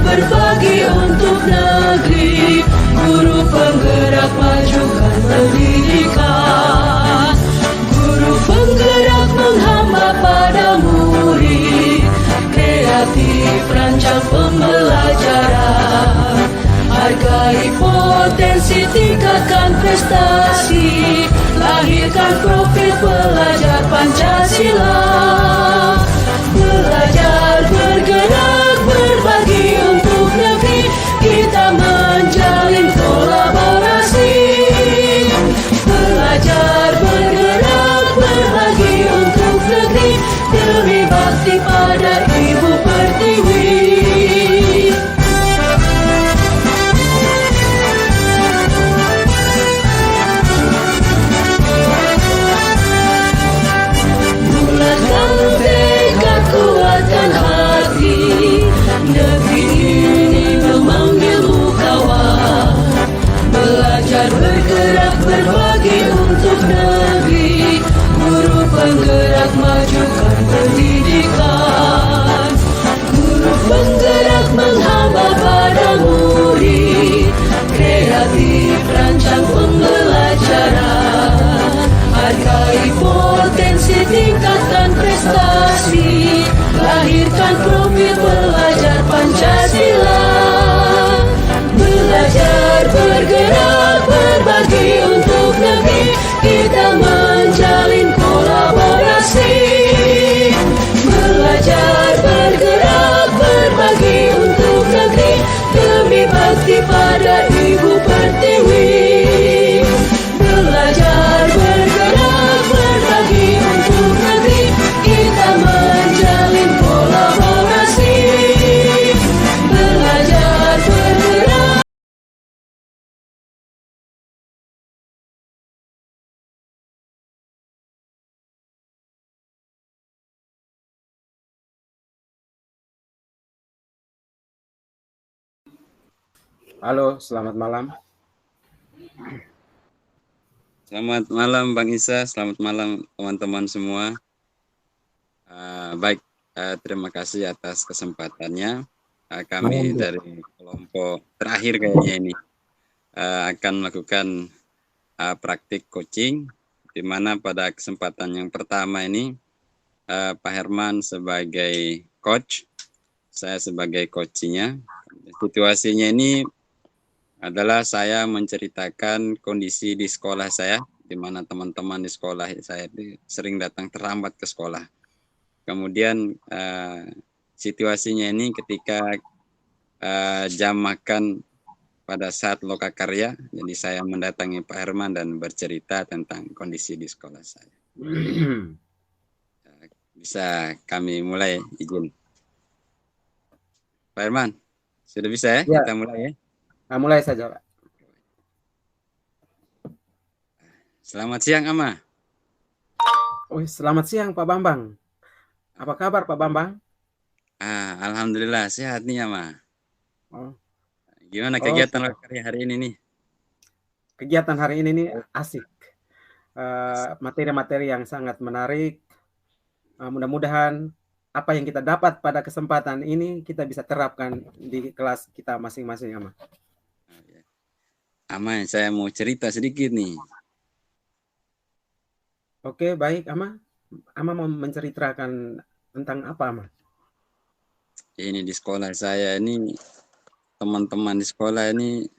berbagi untuk negeri, guru penggerak majukan pendidikan, guru penggerak menghamba pada murid, kreatif rancang pembelajaran, hargai potensi, tingkatkan prestasi, lahirkan profil pelajar Pancasila. Belajar, bergerak, berbagi untuk negeri, kita menjalin kolaborasi. Belajar, bergerak, berbagi untuk negeri, demi bakti pada Ibu Pertiwi. Bulatkan tekad, kuatkan hati, negeri ini memanggilmu kawan. Belajar, bergerak, berbagi untuk negeri, guru penggerak majukan pendidikan, guru penggerak menghamba pada murid, kreatif rancang pembelajaran, hargai potensi, tingkatkan prestasi, lahirkan profil pelajar Pancasila. Belajar, bergerak, berbagi untuk negeri, kita menjalin kolaborasi. Belajar, bergerak, berbagi untuk negeri, demi bakti pada Ibu Pertiwi. Belajar, bergerak, berbagi untuk negeri, kita menjalin kolaborasi. Belajar, bergerak. Halo, selamat malam. Selamat malam Bang Isa, selamat malam teman-teman semua. Terima kasih atas kesempatannya. Kami dari kelompok terakhir kayaknya ini akan melakukan praktik coaching, di mana pada kesempatan yang pertama ini Pak Herman sebagai coach, saya sebagai coachnya. Situasinya ini adalah saya menceritakan kondisi di sekolah saya, di mana teman-teman di sekolah saya itu sering datang terlambat ke sekolah. Kemudian situasinya ini ketika jam makan pada saat lokakarya, jadi saya mendatangi Pak Herman dan bercerita tentang kondisi di sekolah saya. Bisa kami mulai, izin. Pak Herman, sudah bisa ya? Kita mulai ya? Nah, mulai saja, Pak. Selamat siang, Ama. Oh, selamat siang, Pak Bambang. Apa kabar, Pak Bambang? Alhamdulillah, sehat nih, Ama. Oh. Gimana kegiatan lokakarya hari ini nih? Kegiatan hari ini nih asik. Materi-materi yang sangat menarik. Mudah-mudahan apa yang kita dapat pada kesempatan ini kita bisa terapkan di kelas kita masing-masing, Ama. Ama, saya mau cerita sedikit nih. Oke, baik, Ama. Ama mau menceritakan tentang apa, Ama? Ini di sekolah saya ini, teman-teman di sekolah ini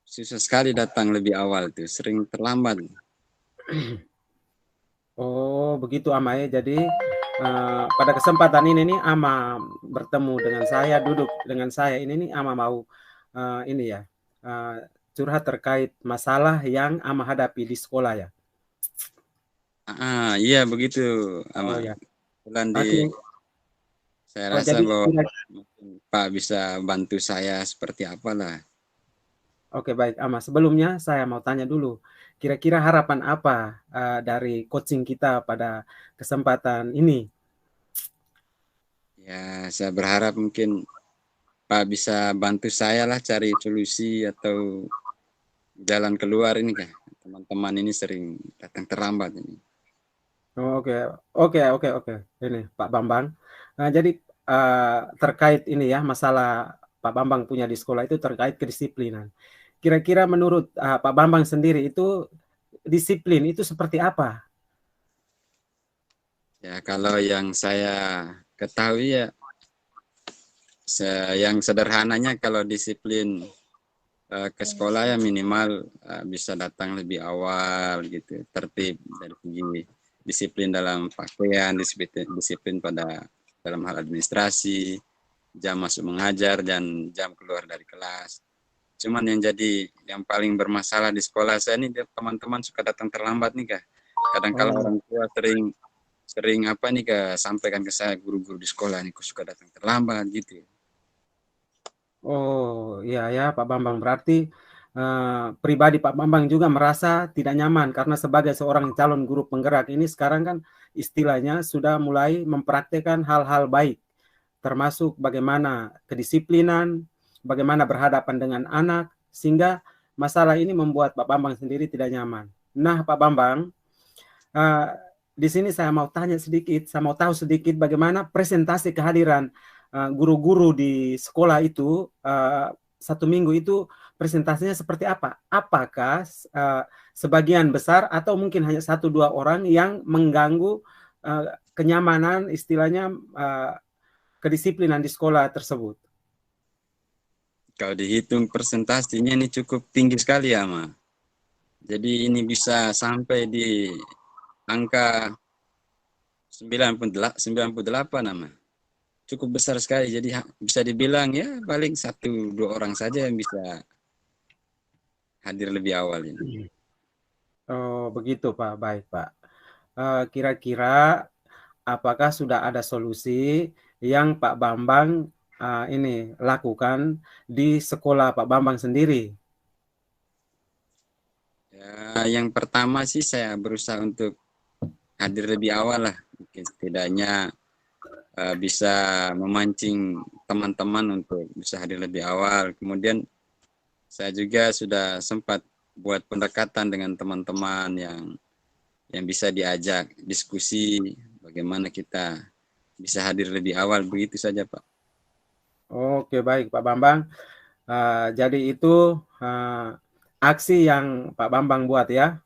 susah sekali datang lebih awal tuh, sering terlambat. Oh, begitu, Ama ya. Jadi pada kesempatan ini nih Ama bertemu dengan saya, duduk dengan saya ini nih Ama mau ini ya curhat terkait masalah yang Ama hadapi di sekolah ya. Iya begitu, Ama. Oh ya. Saya rasa bahwa Pak bisa bantu saya seperti apalah. Oke, baik, Ama. Sebelumnya saya mau tanya dulu, kira-kira harapan apa dari coaching kita pada kesempatan ini? Ya, saya berharap mungkin Pak bisa bantu saya lah cari solusi atau jalan keluar ini kah. Teman-teman ini sering datang terlambat ini. Oke. Ini Pak Bambang. Nah, jadi terkait ini ya, masalah Pak Bambang punya di sekolah itu terkait kedisiplinan. Kira-kira menurut Pak Bambang sendiri itu disiplin itu seperti apa? Ya, kalau yang saya ketahui ya, yang sederhananya kalau disiplin ke sekolah ya minimal bisa datang lebih awal gitu, tertib dari segi disiplin dalam pakaian, disiplin pada dalam hal administrasi, jam masuk mengajar dan jam keluar dari kelas. Cuman yang paling bermasalah di sekolah saya ini teman-teman suka datang terlambat nih Kak. Kadang-kala Oh. orang tua sering apa nih Kak, sampaikan ke saya, guru-guru di sekolah nih kok suka datang terlambat gitu. Oh, iya ya Pak Bambang, berarti pribadi Pak Bambang juga merasa tidak nyaman karena sebagai seorang calon guru penggerak ini sekarang kan istilahnya sudah mulai mempraktikkan hal-hal baik, termasuk bagaimana kedisiplinan, bagaimana berhadapan dengan anak, sehingga masalah ini membuat Pak Bambang sendiri tidak nyaman. Nah Pak Bambang, di sini saya mau tanya sedikit, saya mau tahu sedikit bagaimana presentasi kehadiran guru-guru di sekolah itu, 1 minggu itu presentasinya seperti apa? Apakah sebagian besar atau mungkin hanya 1-2 orang yang mengganggu kenyamanan, istilahnya kedisiplinan di sekolah tersebut? Kalau dihitung presentasinya ini cukup tinggi sekali ya Ma. Jadi ini bisa sampai di angka 98 nama. Cukup besar sekali, jadi bisa dibilang ya paling 1-2 orang saja yang bisa hadir lebih awal ini. Oh begitu Pak, baik Pak. Kira-kira apakah sudah ada solusi yang Pak Bambang ini lakukan di sekolah Pak Bambang sendiri? Ya, yang pertama sih saya berusaha untuk hadir lebih awal lah, mungkin setidaknya bisa memancing teman-teman untuk bisa hadir lebih awal. Kemudian saya juga sudah sempat buat pendekatan dengan teman-teman yang bisa diajak diskusi bagaimana kita bisa hadir lebih awal, begitu saja Pak. Oke baik Pak Bambang. Jadi itu aksi yang Pak Bambang buat ya,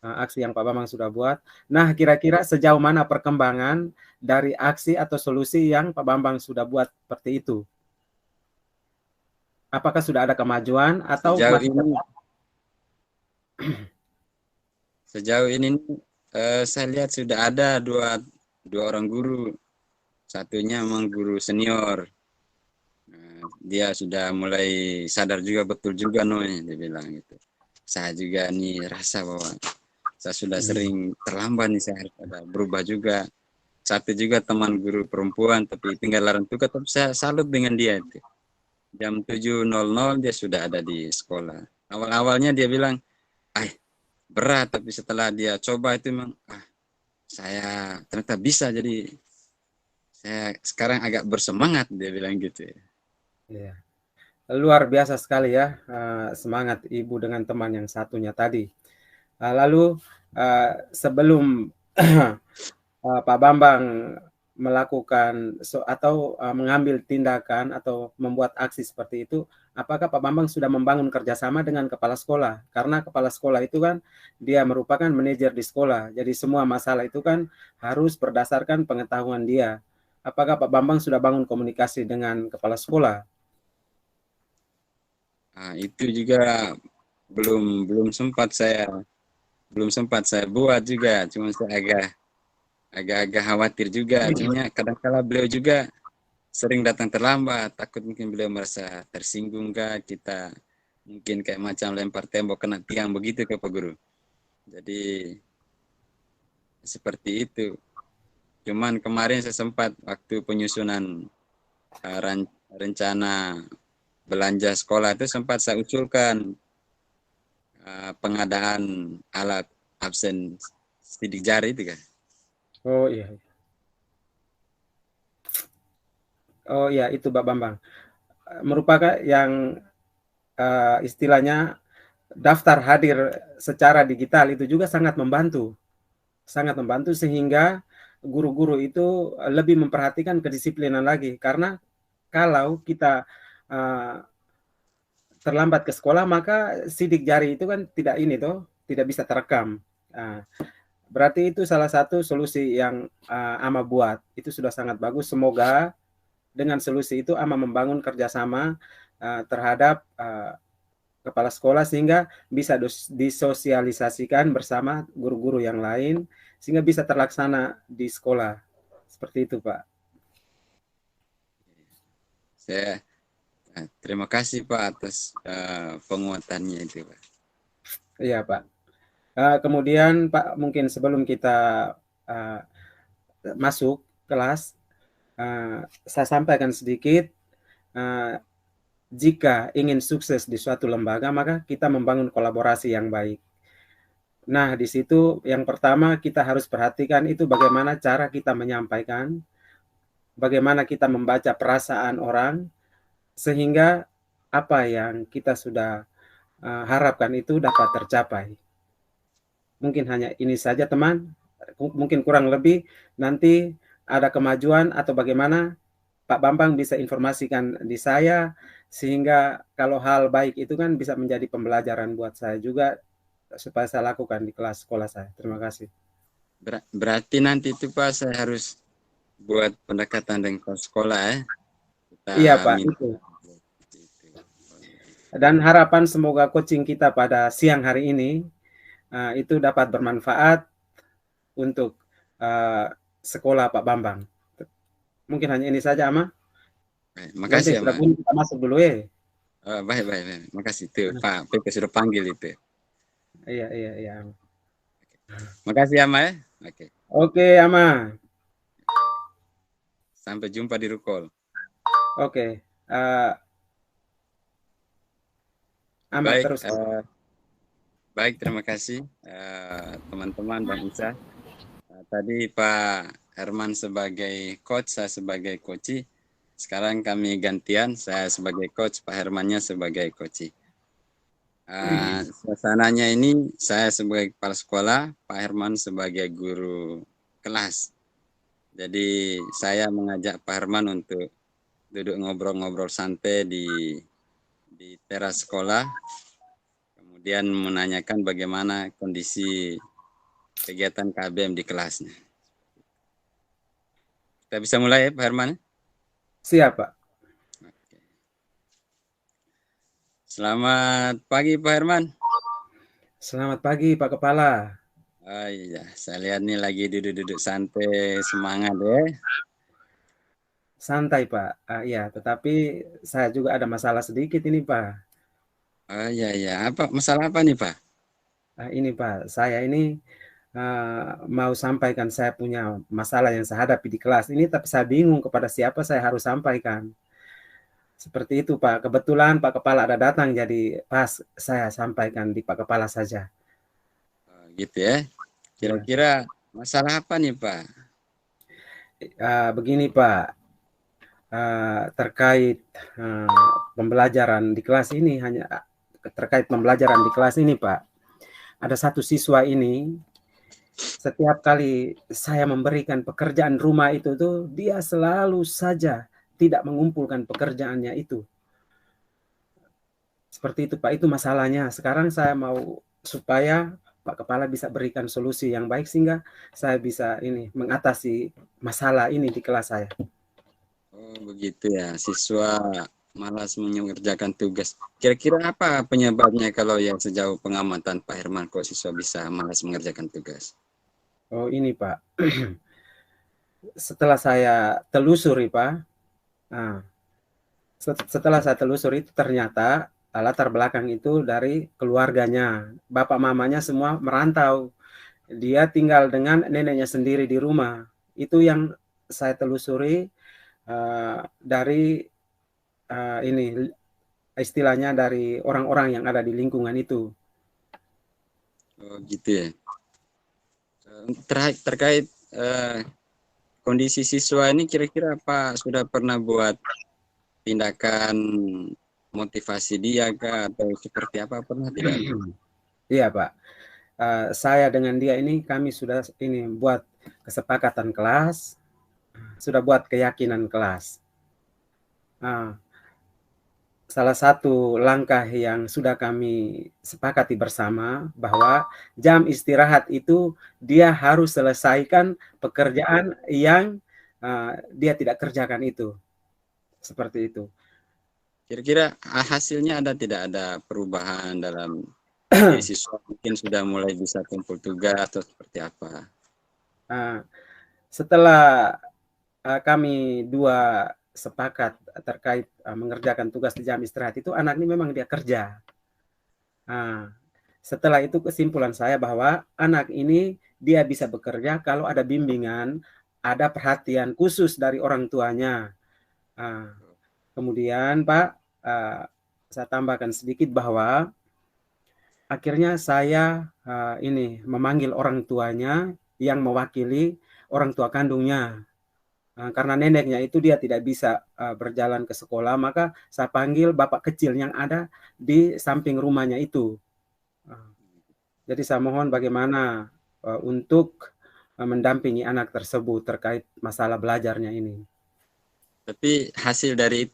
aksi yang Pak Bambang sudah buat. Nah kira-kira sejauh mana perkembangan dari aksi atau solusi yang Pak Bambang sudah buat seperti itu? Apakah sudah ada kemajuan atau Sejauh masih ini Sejauh ini saya lihat sudah ada dua orang guru. Satunya memang guru senior. Dia sudah mulai sadar juga, betul juga dia bilang gitu. Saya juga nih rasa bahwa saya sudah sering terlambat nih, saya harus ada berubah juga. Satu juga teman guru perempuan tapi tinggal Larantuka, tapi saya salut dengan dia itu. Jam 7.00 dia sudah ada di sekolah. Awal-awalnya dia bilang, berat, tapi setelah dia coba itu memang saya ternyata bisa, jadi saya sekarang agak bersemangat, dia bilang gitu. Ya. Luar biasa sekali ya semangat ibu dengan teman yang satunya tadi. Lalu sebelum Pak Bambang melakukan atau mengambil tindakan atau membuat aksi seperti itu, apakah Pak Bambang sudah membangun kerjasama dengan kepala sekolah? Karena kepala sekolah itu kan dia merupakan manajer di sekolah, jadi semua masalah itu kan harus berdasarkan pengetahuan dia. Apakah Pak Bambang sudah bangun komunikasi dengan kepala sekolah? Itu juga belum sempat saya buat juga, cuma saya agak khawatir juga. Cuma kadang-kala beliau juga sering datang terlambat, takut mungkin beliau merasa tersinggung kah, kita mungkin kayak macam lempar tembok kena tiang begitu ke Pak Guru. Jadi seperti itu. Cuman kemarin saya sempat waktu penyusunan rencana belanja sekolah itu sempat saya usulkan pengadaan alat absen sidik jari itu kan. Oh iya. Oh iya itu Pak Bambang. Merupakan yang istilahnya daftar hadir secara digital itu juga sangat membantu sehingga guru-guru itu lebih memperhatikan kedisiplinan lagi, karena kalau kita terlambat ke sekolah maka sidik jari itu kan tidak ini toh, tidak bisa terekam. Berarti itu salah satu solusi yang Ama buat. Itu sudah sangat bagus. Semoga dengan solusi itu Ama membangun kerjasama terhadap kepala sekolah sehingga bisa disosialisasikan bersama guru-guru yang lain sehingga bisa terlaksana di sekolah. Seperti itu, Pak. Saya terima kasih Pak atas penguatannya itu Pak. Iya Pak. Kemudian Pak, mungkin sebelum kita masuk kelas, saya sampaikan sedikit, jika ingin sukses di suatu lembaga maka kita membangun kolaborasi yang baik. Nah, di situ yang pertama kita harus perhatikan itu bagaimana cara kita menyampaikan, bagaimana kita membaca perasaan orang, sehingga apa yang kita sudah harapkan itu dapat tercapai. Mungkin hanya ini saja teman, mungkin kurang lebih nanti ada kemajuan atau bagaimana Pak Bambang bisa informasikan di saya, sehingga kalau hal baik itu kan bisa menjadi pembelajaran buat saya juga supaya saya lakukan di kelas sekolah saya. Terima kasih. Berarti nanti itu Pak saya harus buat pendekatan dengan sekolah ya. Iya Pak, itu. Dan harapan semoga coaching kita pada siang hari ini itu dapat bermanfaat untuk sekolah Pak Bambang. Mungkin hanya ini saja, Ama. Baik, makasih ya, Mas. Kita masuk dulu ya. Baik. Makasih tuh, Pak. Pepe sudah panggil itu. Iya. Makasih ya, Ma ya. Oke, Ama. Sampai jumpa di Rukol. Oke. Ama baik, terus. Baik, terima kasih teman-teman Bang Isa. Tadi Pak Herman sebagai coach, saya sebagai coach. Sekarang kami gantian, saya sebagai coach, Pak Hermannya sebagai coach. Suasananya ini saya sebagai kepala sekolah, Pak Herman sebagai guru kelas. Jadi saya mengajak Pak Herman untuk duduk ngobrol-ngobrol santai di teras sekolah. Kemudian menanyakan bagaimana kondisi kegiatan KBM di kelasnya. Kita bisa mulai ya Pak Herman? Siap Pak. Oke. Selamat pagi Pak Herman. Selamat pagi Pak Kepala. Oh iya, saya lihat nih lagi duduk-duduk santai, semangat ya. Santai Pak, iya. Tetapi saya juga ada masalah sedikit ini Pak. Oh iya, apa masalah apa nih Pak? Ini Pak, saya ini mau sampaikan saya punya masalah yang saya hadapi di kelas ini, tapi saya bingung kepada siapa saya harus sampaikan. Seperti itu Pak, kebetulan Pak Kepala ada datang, jadi pas saya sampaikan di Pak Kepala saja. Gitu ya, kira-kira masalah apa nih Pak? Begini Pak, terkait pembelajaran di kelas ini, terkait pembelajaran di kelas ini Pak, ada satu siswa ini, setiap kali saya memberikan pekerjaan rumah itu tuh, dia selalu saja tidak mengumpulkan pekerjaannya itu. Seperti itu Pak, itu masalahnya. Sekarang saya mau supaya Pak Kepala bisa berikan solusi yang baik sehingga saya bisa ini mengatasi masalah ini di kelas saya. Oh begitu ya, siswa malas mengerjakan tugas. Kira-kira apa penyebabnya kalau yang sejauh pengamatan Pak Herman kok siswa bisa malas mengerjakan tugas? Oh ini Pak, setelah saya telusuri Pak, setelah saya telusuri itu ternyata latar belakang itu dari keluarganya, bapak mamanya semua merantau, dia tinggal dengan neneknya sendiri di rumah. Itu yang saya telusuri dari ini istilahnya dari orang-orang yang ada di lingkungan itu. Oh gitu ya. Terkait kondisi siswa ini kira-kira apa sudah pernah buat tindakan motivasi dia kah atau seperti apa, pernah tidak? Iya Pak, saya dengan dia ini kami sudah ini buat kesepakatan kelas, sudah buat keyakinan kelas. Salah satu langkah yang sudah kami sepakati bersama bahwa jam istirahat itu dia harus selesaikan pekerjaan yang dia tidak kerjakan itu. Seperti itu. Kira-kira hasilnya tidak ada perubahan dalam diri siswa, mungkin sudah mulai bisa kumpul tugas atau seperti apa? Setelah kami dua sepakat terkait mengerjakan tugas di jam istirahat itu, anak ini memang dia kerja. Setelah itu kesimpulan saya bahwa anak ini dia bisa bekerja kalau ada bimbingan, ada perhatian khusus dari orang tuanya. Kemudian Pak, saya tambahkan sedikit bahwa akhirnya saya ini memanggil orang tuanya yang mewakili orang tua kandungnya. Karena neneknya itu dia tidak bisa berjalan ke sekolah, maka saya panggil bapak kecil yang ada di samping rumahnya itu. Jadi saya mohon bagaimana untuk mendampingi anak tersebut terkait masalah belajarnya ini. Tapi hasil dari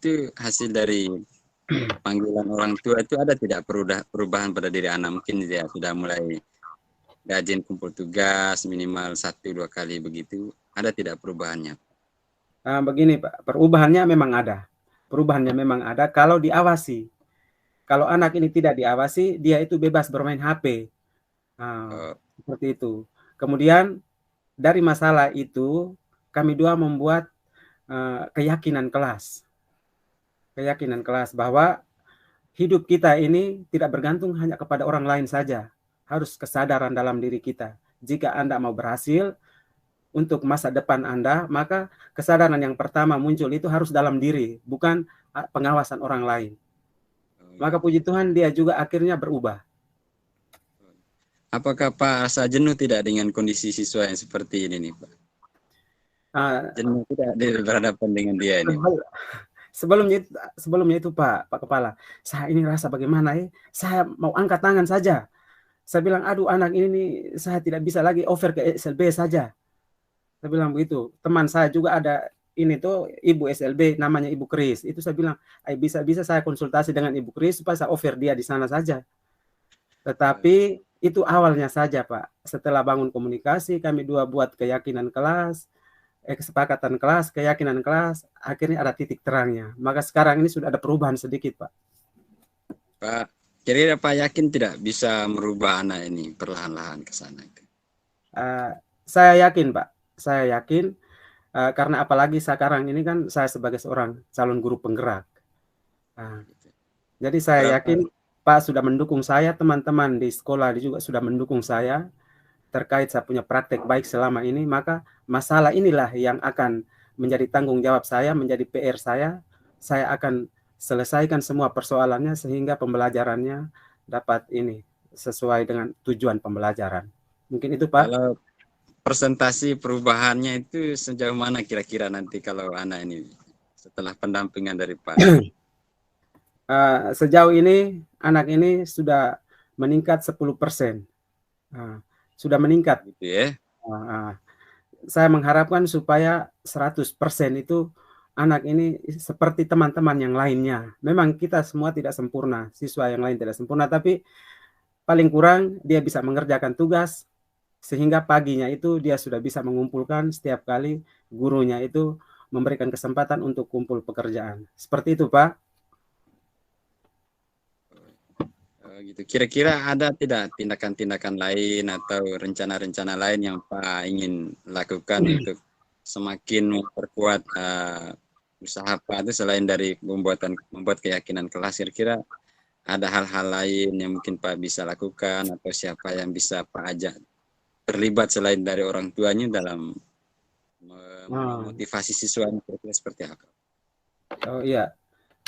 panggilan orang tua itu ada tidak perubahan pada diri anak? Mungkin dia sudah mulai rajin kumpul tugas minimal 1-2 kali begitu. Ada tidak perubahannya? Begini Pak, perubahannya memang ada. Perubahannya memang ada kalau diawasi. Kalau anak ini tidak diawasi, dia itu bebas bermain HP. Seperti itu. Kemudian dari masalah itu, kami dua membuat keyakinan kelas. Keyakinan kelas bahwa hidup kita ini tidak bergantung hanya kepada orang lain saja. Harus kesadaran dalam diri kita. Jika Anda mau berhasil untuk masa depan Anda, maka kesadaran yang pertama muncul itu harus dalam diri, bukan pengawasan orang lain. Maka puji Tuhan dia juga akhirnya berubah. Apakah Pak rasa jenuh tidak dengan kondisi siswa yang seperti ini nih Pak? Jenuh tidak berhadapan dengan dia ini? Sebelumnya itu Pak Kepala, saya ini rasa bagaimana saya mau angkat tangan saja. Saya bilang, aduh anak ini nih, saya tidak bisa lagi over ke SLB saja. Saya bilang begitu. Teman saya juga ada ini tuh ibu SLB namanya Ibu Kris. Itu saya bilang, bisa saya konsultasi dengan Ibu Kris supaya saya over dia di sana saja. Tetapi itu awalnya saja Pak. Setelah bangun komunikasi, kami dua buat keyakinan kelas, kesepakatan kelas, keyakinan kelas, akhirnya ada titik terangnya. Maka sekarang ini sudah ada perubahan sedikit Pak. Pak, kira-kira Pak yakin tidak bisa merubah anak ini perlahan-lahan ke sana? Saya yakin Pak. Saya yakin karena apalagi sekarang ini kan saya sebagai seorang calon guru penggerak. Jadi saya yakin Pak sudah mendukung saya, teman-teman di sekolah juga sudah mendukung saya terkait saya punya praktek baik selama ini, maka masalah inilah yang akan menjadi tanggung jawab saya, menjadi PR saya akan selesaikan semua persoalannya sehingga pembelajarannya dapat ini sesuai dengan tujuan pembelajaran. Mungkin itu Pak. Kalau presentasi perubahannya itu sejauh mana kira-kira nanti kalau anak ini setelah pendampingan dari Pak? Sejauh ini anak ini sudah meningkat 10%. Sudah meningkat. Gitu ya. Saya mengharapkan supaya 100% itu anak ini seperti teman-teman yang lainnya. Memang kita semua tidak sempurna, siswa yang lain tidak sempurna, tapi paling kurang dia bisa mengerjakan tugas sehingga paginya itu dia sudah bisa mengumpulkan setiap kali gurunya itu memberikan kesempatan untuk kumpul pekerjaan. Seperti itu Pak. Gitu. Kira-kira ada tidak tindakan-tindakan lain atau rencana-rencana lain yang Pak ingin lakukan untuk semakin memperkuat usaha Pak itu selain dari membuat keyakinan kelas? Kira-kira ada hal-hal lain yang mungkin Pak bisa lakukan atau siapa yang bisa Pak ajak terlibat selain dari orang tuanya dalam memotivasi siswanya, kira-kira seperti apa? Oh iya.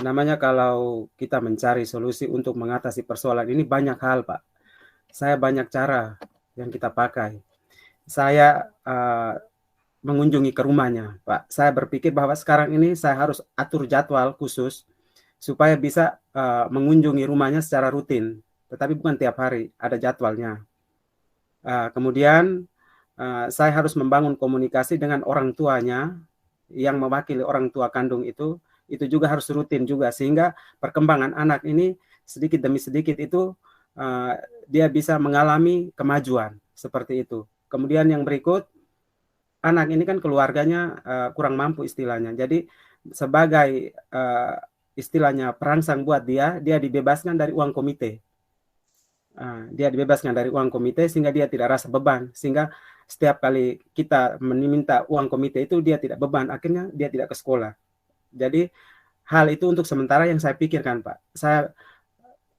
Namanya kalau kita mencari solusi untuk mengatasi persoalan ini banyak hal Pak. Saya banyak cara yang kita pakai. Saya mengunjungi ke rumahnya Pak. Saya berpikir bahwa sekarang ini saya harus atur jadwal khusus supaya bisa mengunjungi rumahnya secara rutin. Tetapi bukan tiap hari, ada jadwalnya. Kemudian saya harus membangun komunikasi dengan orang tuanya yang mewakili orang tua kandung itu juga harus rutin juga, sehingga perkembangan anak ini sedikit demi sedikit itu dia bisa mengalami kemajuan seperti itu. Kemudian yang berikut, anak ini kan keluarganya kurang mampu istilahnya, jadi sebagai istilahnya perangsang buat dia dibebaskan dari uang komite. Dia dibebaskan dari uang komite sehingga dia tidak rasa beban, sehingga setiap kali kita meminta uang komite itu dia tidak beban, akhirnya dia tidak ke sekolah. Jadi hal itu untuk sementara yang saya pikirkan, Pak. Saya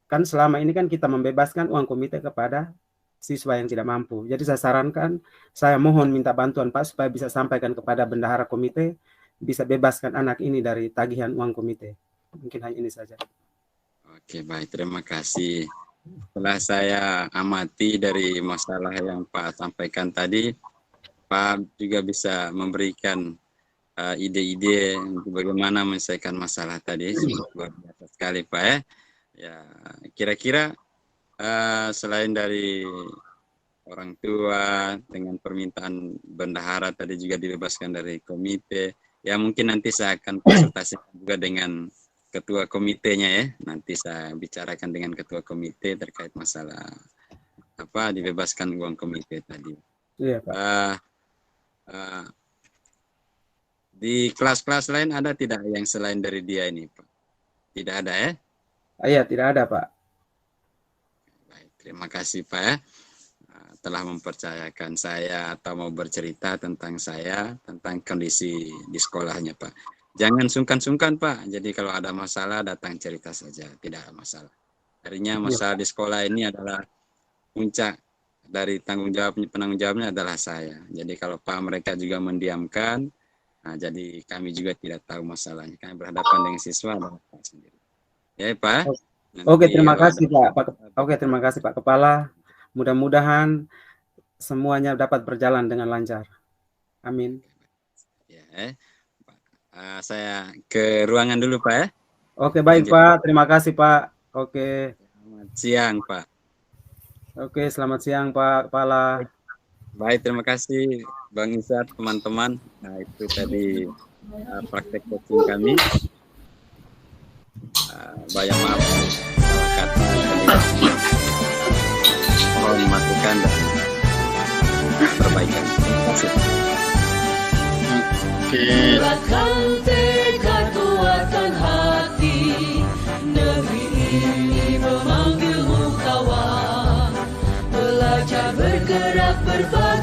kan selama ini kan kita membebaskan uang komite kepada siswa yang tidak mampu. Jadi saya sarankan, saya mohon minta bantuan Pak supaya bisa sampaikan kepada bendahara komite, bisa bebaskan anak ini dari tagihan uang komite. Mungkin hanya ini saja. Oke, baik, terima kasih. Setelah saya amati dari masalah yang Pak sampaikan tadi, Pak juga bisa memberikan ide-ide bagaimana menyelesaikan masalah tadi. Luar biasa sekali, Pak ya. Ya, kira-kira selain dari orang tua dengan permintaan bendahara tadi juga dibebaskan dari komite, ya mungkin nanti saya akan konsultasikan juga dengan ketua komitenya ya. Nanti saya bicarakan dengan ketua komite terkait masalah apa dibebaskan uang komite tadi. Iya, Pak. Di kelas-kelas lain ada tidak yang selain dari dia ini, Pak? Tidak ada ya? Iya, tidak ada, Pak. Baik, terima kasih, Pak ya. Telah mempercayakan saya atau mau bercerita tentang saya, tentang kondisi di sekolahnya, Pak. Jangan sungkan-sungkan, Pak. Jadi kalau ada masalah datang cerita saja, tidak ada masalah. Artinya masalah di sekolah ini adalah puncak dari penanggung jawabnya adalah saya. Jadi kalau Pak mereka juga mendiamkan, nah jadi kami juga tidak tahu masalahnya. Kami berhadapan dengan siswa adalah Pak sendiri. Ya, Pak. Oke, terima kasih, Pak. Oke, terima kasih, Pak Kepala. Mudah-mudahan semuanya dapat berjalan dengan lancar. Amin. Ya, saya ke ruangan dulu, Pak ya. Oke, baik, Pak. Terima kasih, Pak. Oke. Selamat siang, Pak. Oke, selamat siang, Pak Kepala. Baik, terima kasih Bang Izzat, teman-teman. Nah, itu tadi praktek coaching kami. Banyak maaf kata mohon masukan dan perbaikan. Terima kasih. Kuatkan tekad, kuatkan hati, negeri ini memanggilmu kawan. Belajar bergerak berbagi.